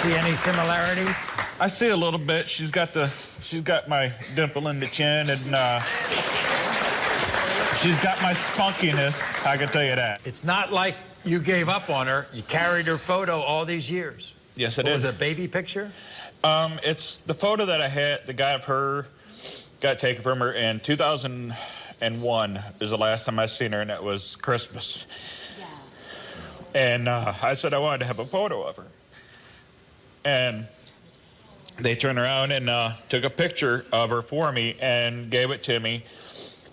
See any similarities? I see a little bit. She's got my dimple in the chin, and she's got my spunkiness, I can tell you that. It's not like you gave up on her. You carried her photo all these years. Yes, it is. Was it a baby picture? It's the photo that I had, the guy of her got taken from her in 2001 is the last time I seen her, and that was Christmas. Yeah. And I said I wanted to have a photo of her. And they turned around and took a picture of her for me and gave it to me.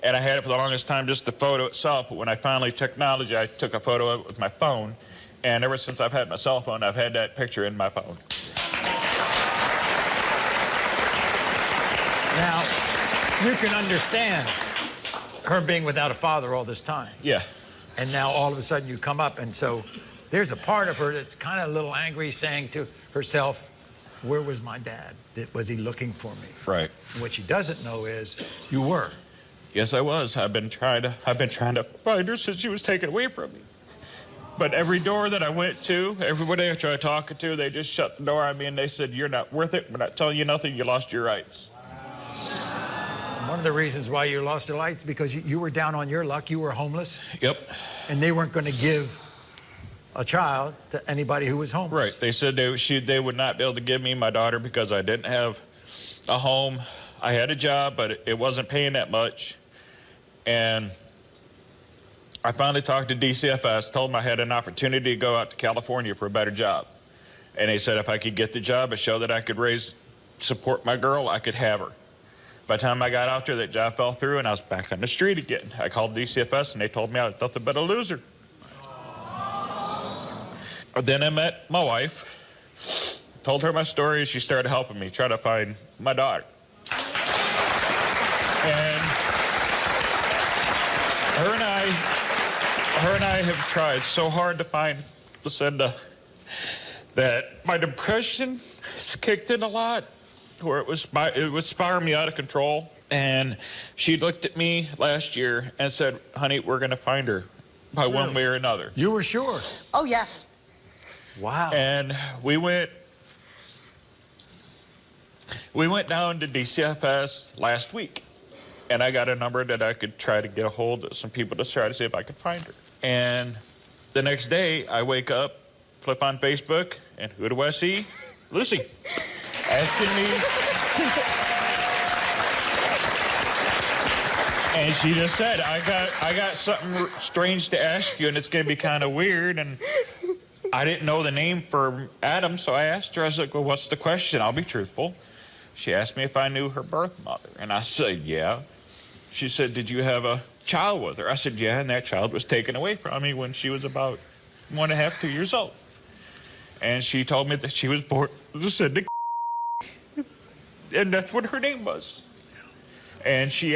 And I had it for the longest time, just the photo itself. But when I finally technology, I took a photo of it with my phone. And ever since I've had my cell phone, I've had that picture in my phone. Now, you can understand her being without a father all this time. Yeah. And now all of a sudden you come up, and so there's a part of her that's kind of a little angry, saying to herself, where was my dad? Was he looking for me? Right. And what she doesn't know is you were. Yes, I was. I've been trying to find her since she was taken away from me. But every door that I went to, everybody I tried talking to, they just shut the door on me and they said, you're not worth it. We're not telling you nothing. You lost your rights. One of the reasons why you lost your lights because you were down on your luck. You were homeless. Yep. And they weren't going to give a child to anybody who was homeless. Right. They said they would not be able to give me my daughter because I didn't have a home. I had a job, but it wasn't paying that much. And I finally talked to DCFS, told them I had an opportunity to go out to California for a better job. And they said if I could get the job and show that I could support my girl, I could have her. By the time I got out there, that job fell through and I was back on the street again. I called DCFS and they told me I was nothing but a loser. Then I met my wife, told her my story, and she started helping me try to find my daughter. And her and I have tried so hard to find Lucinda that my depression has kicked in a lot, where it was spiraling me out of control. And she looked at me last year and said, honey, we're going to find her by one way or another. You were sure? Oh, yes. Wow. And we went down to DCFS last week. And I got a number that I could try to get a hold of some people to try to see if I could find her. And the next day, I wake up, flip on Facebook, and who do I see? Lucy, asking me. And she just said, I got something strange to ask you, and it's going to be kind of weird. And I didn't know the name for Adam, so I asked her. I was like, well, what's the question? I'll be truthful. She asked me if I knew her birth mother, and I said, yeah. She said, did you have a child with her? I said, yeah, and that child was taken away from me when she was about 1.5, 2 years old. And she told me that she was born Lucinda, and that's what her name was. And she asked